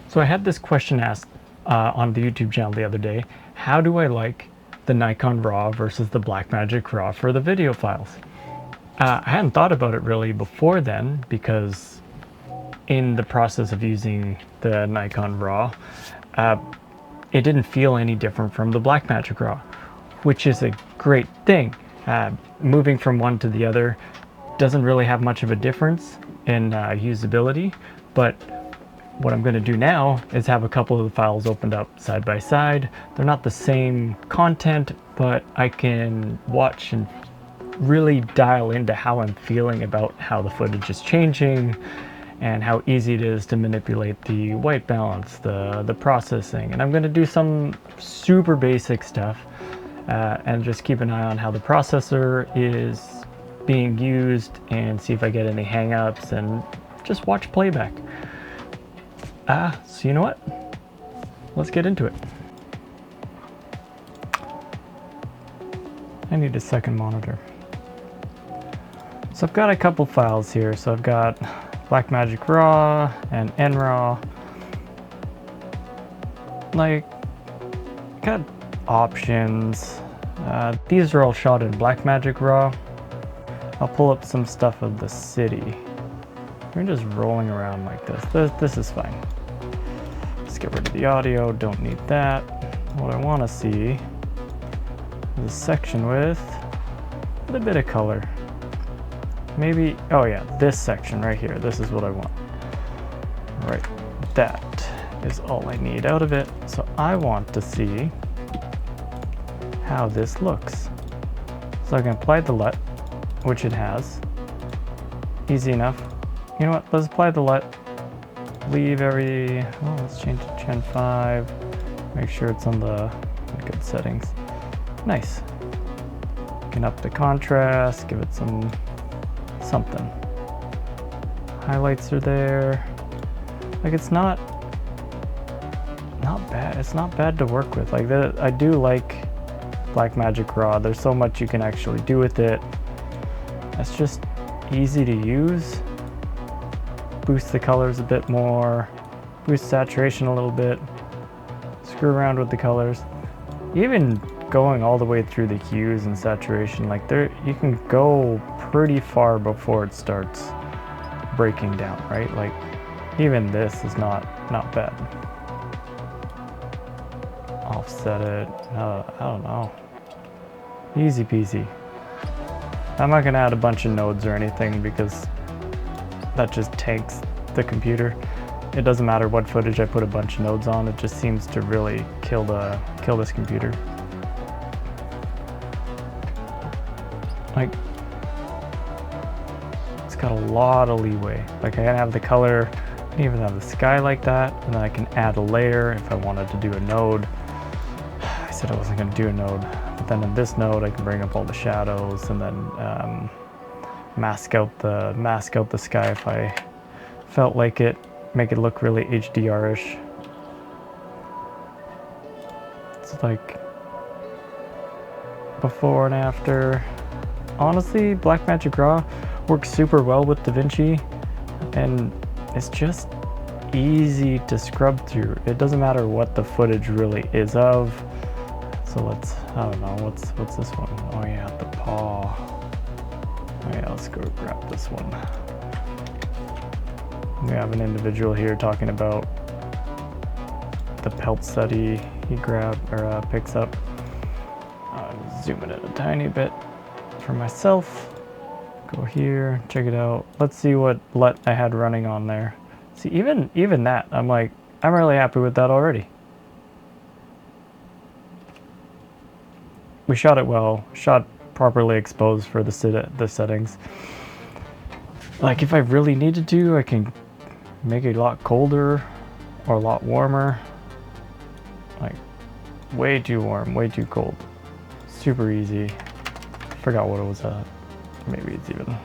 So I had this question asked on the YouTube channel the other day. How do I like the Nikon RAW versus the Blackmagic RAW for the video files? I hadn't thought about it really before then, because in the process of using the Nikon RAW, it didn't feel any different from the Blackmagic RAW, which is a great thing. Moving from one to the other doesn't really have much of a difference in usability, but what I'm going to do now is have a couple of the files opened up side by side. They're not the same content, but I can watch and really dial into how I'm feeling about how the footage is changing and how easy it is to manipulate the white balance, the processing. And I'm going to do some super basic stuff and just keep an eye on how the processor is being used and see if I get any hang-ups and just watch playback. So you know what? Let's get into it. I need a second monitor. So I've got a couple files here. So I've got Blackmagic RAW and NRAW. Like, got options. These are all shot in Blackmagic RAW. I'll pull up some stuff of the city. We're just rolling around like this. This is fine. Let's get rid of the audio, don't need that. What I want to see is a section with a bit of color. Maybe, oh yeah, this section right here. This is what I want. Right, that is all I need out of it. So I want to see how this looks. So I can apply the LUT, which it has. Easy enough. You know what, let's apply the LUT. Leave every, oh, let's change to Gen 5. Make sure it's on the good settings. Nice. You can up the contrast, give it something. Highlights are there. Like, it's not bad. It's not bad to work with. Like, I do like Blackmagic RAW. There's so much you can actually do with it. It's just easy to use. Boost the colors a bit more, boost saturation a little bit, screw around with the colors. Even going all the way through the hues and saturation, like you can go pretty far before it starts breaking down, right? Like, even this is not bad. Offset it, I don't know. Easy peasy. I'm not gonna add a bunch of nodes or anything because that just tanks the computer. It doesn't matter what footage I put a bunch of nodes on, it just seems to really kill this computer. Like, it's got a lot of leeway. Like, I can have the color, I can even have the sky like that, and then I can add a layer if I wanted to do a node. I said I wasn't gonna do a node, but then in this node I can bring up all the shadows and then mask out the sky if I felt like it, make it look really HDR-ish. It's like before and after. Honestly, Blackmagic RAW works super well with DaVinci, and it's just easy to scrub through. It doesn't matter what the footage really is of. So let's, I don't know, what's this one? Oh yeah, the paw. Oh yeah, let's go grab this one. We have an individual here talking about the pelts that he picks up. Zoom it in a tiny bit for myself. Go here, check it out. Let's see what LUT I had running on there. See, even that, I'm really happy with that already. We shot it well, shot properly exposed for the settings. Like, if I really needed to, I can make it a lot colder or a lot warmer. Like, way too warm, way too cold. Super easy. Forgot what it was at. Maybe it's even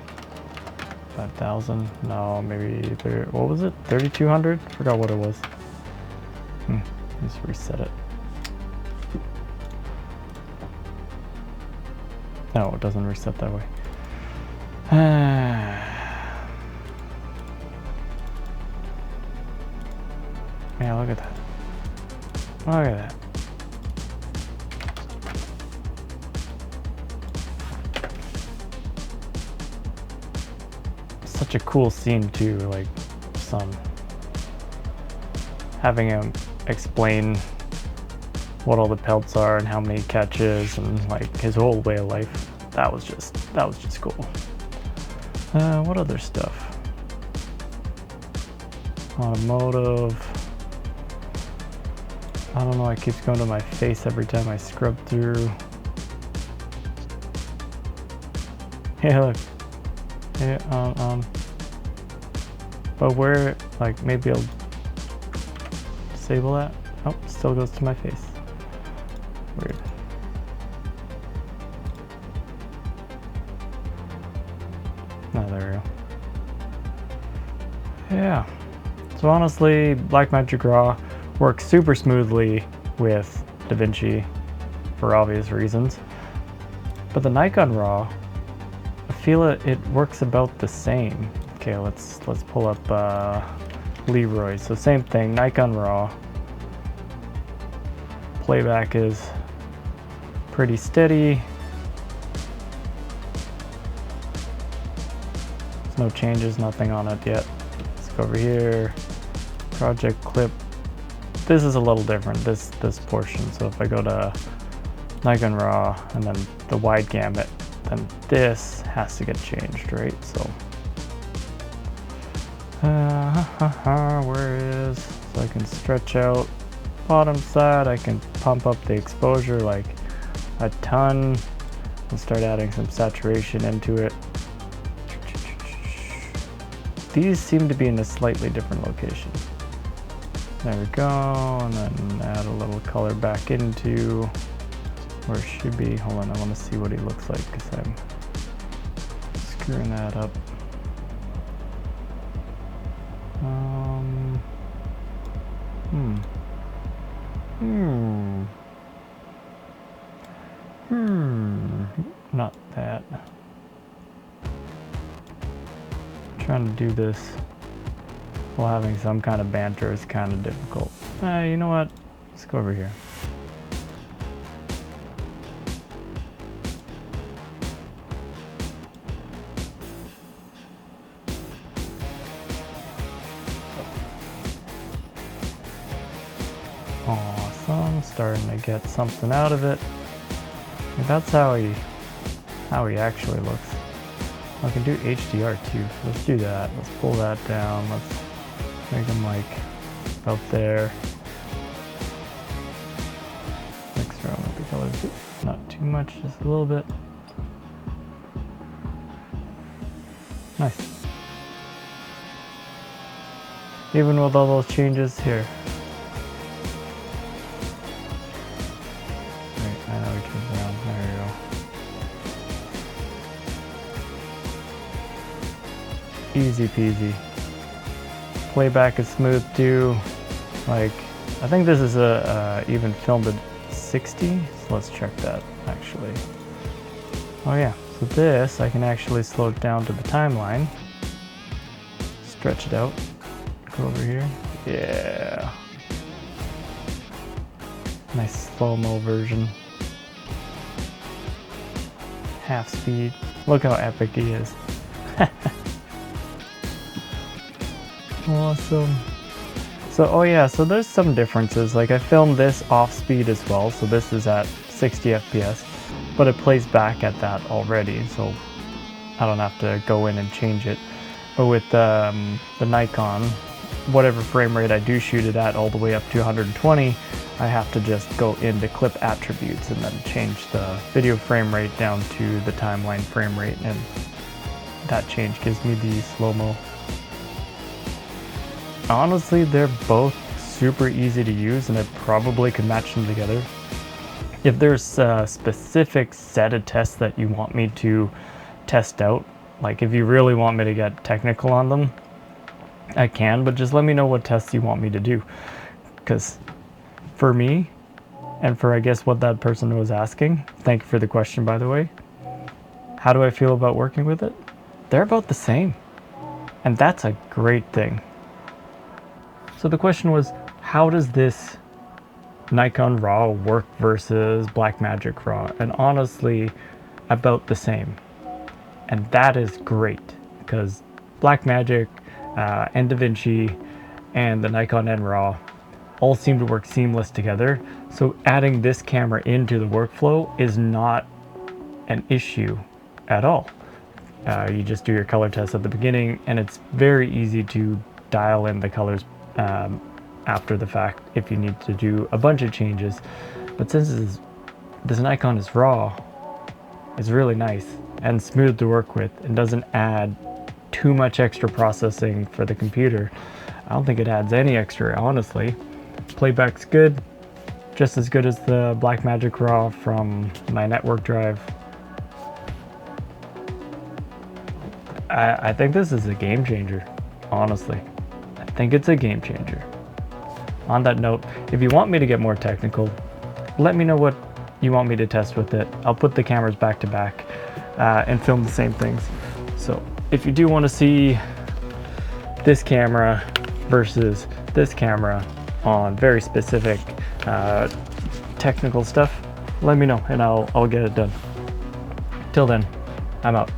5,000. No, maybe what was it? 3,200? Forgot what it was. Let's reset it. No, it doesn't reset that way. Yeah, look at that. Look at that. Such a cool scene too, like having him explain what all the pelts are and how many catches and like his whole way of life. That was just cool. What other stuff? Automotive. I don't know, it keeps going to my face every time I scrub through. Yeah, look. Yeah, but where, like, maybe I'll disable that. Oh, still goes to my face. Weird. Oh, there we go. Yeah. So honestly, Blackmagic RAW works super smoothly with DaVinci for obvious reasons. But the Nikon RAW, I feel it works about the same. Okay, let's pull up Leroy. So same thing, Nikon RAW. Playback is pretty steady. There's no changes, nothing on it yet. Let's go over here. Project clip. This is a little different, this portion. So if I go to Nikon RAW and then the wide gamut, then this has to get changed, right? So where is, so I can stretch out bottom side, I can pump up the exposure like a ton and start adding some saturation into it. These seem to be in a slightly different location. There we go, and then add a little color back into where it should be. Hold on, I want to see what he looks like because I'm screwing that up. Not that. Trying to do this while having some kind of banter is kind of difficult. You know what? Let's go over here. Awesome, starting to get something out of it. And that's how he actually looks. I can do HDR too. Let's do that. Let's pull that down. Let's make him like out there. Mix around with the colors. Not too much, just a little bit. Nice. Even with all those changes here. Right, I know we can around. There you go. Easy peasy. Playback is smooth too. Like, I think this is even filmed at 60. So let's check that actually. Oh yeah, so this I can actually slow it down to the timeline. Stretch it out. Go over here. Yeah. Nice slow-mo version. Half speed. Look how epic he is. Awesome. So, oh yeah, so there's some differences. Like I filmed this off speed as well, so this is at 60 FPS, but it plays back at that already, so I don't have to go in and change it. But with the Nikon, whatever frame rate I do shoot it at all the way up to 120, I have to just go into clip attributes and then change the video frame rate down to the timeline frame rate, and that change gives me the slow-mo. Honestly, they're both super easy to use and I probably could match them together. If there's a specific set of tests that you want me to test out, like if you really want me to get technical on them, I can, but just let me know what tests you want me to do. Because for me, and for I guess what that person was asking, thank you for the question by the way, how do I feel about working with it? They're about the same. And that's a great thing. So the question was, how does this Nikon RAW work versus Blackmagic RAW? And honestly, about the same. And that is great, because Blackmagic and DaVinci and the Nikon RAW all seem to work seamless together. So adding this camera into the workflow is not an issue at all. You just do your color test at the beginning, and it's very easy to dial in the colors after the fact if you need to do a bunch of changes. But since this Nikon is RAW, it's really nice and smooth to work with and doesn't add too much extra processing for the computer. I don't think it adds any extra, honestly. Playback's good, just as good as the Blackmagic RAW from my network drive. I think this is a game changer, honestly. I think it's a game changer. On that note, if you want me to get more technical, let me know what you want me to test with it. I'll put the cameras back to back and film the same things. So if you do want to see this camera versus this camera on very specific technical stuff, let me know and I'll get it done. Till then, I'm out.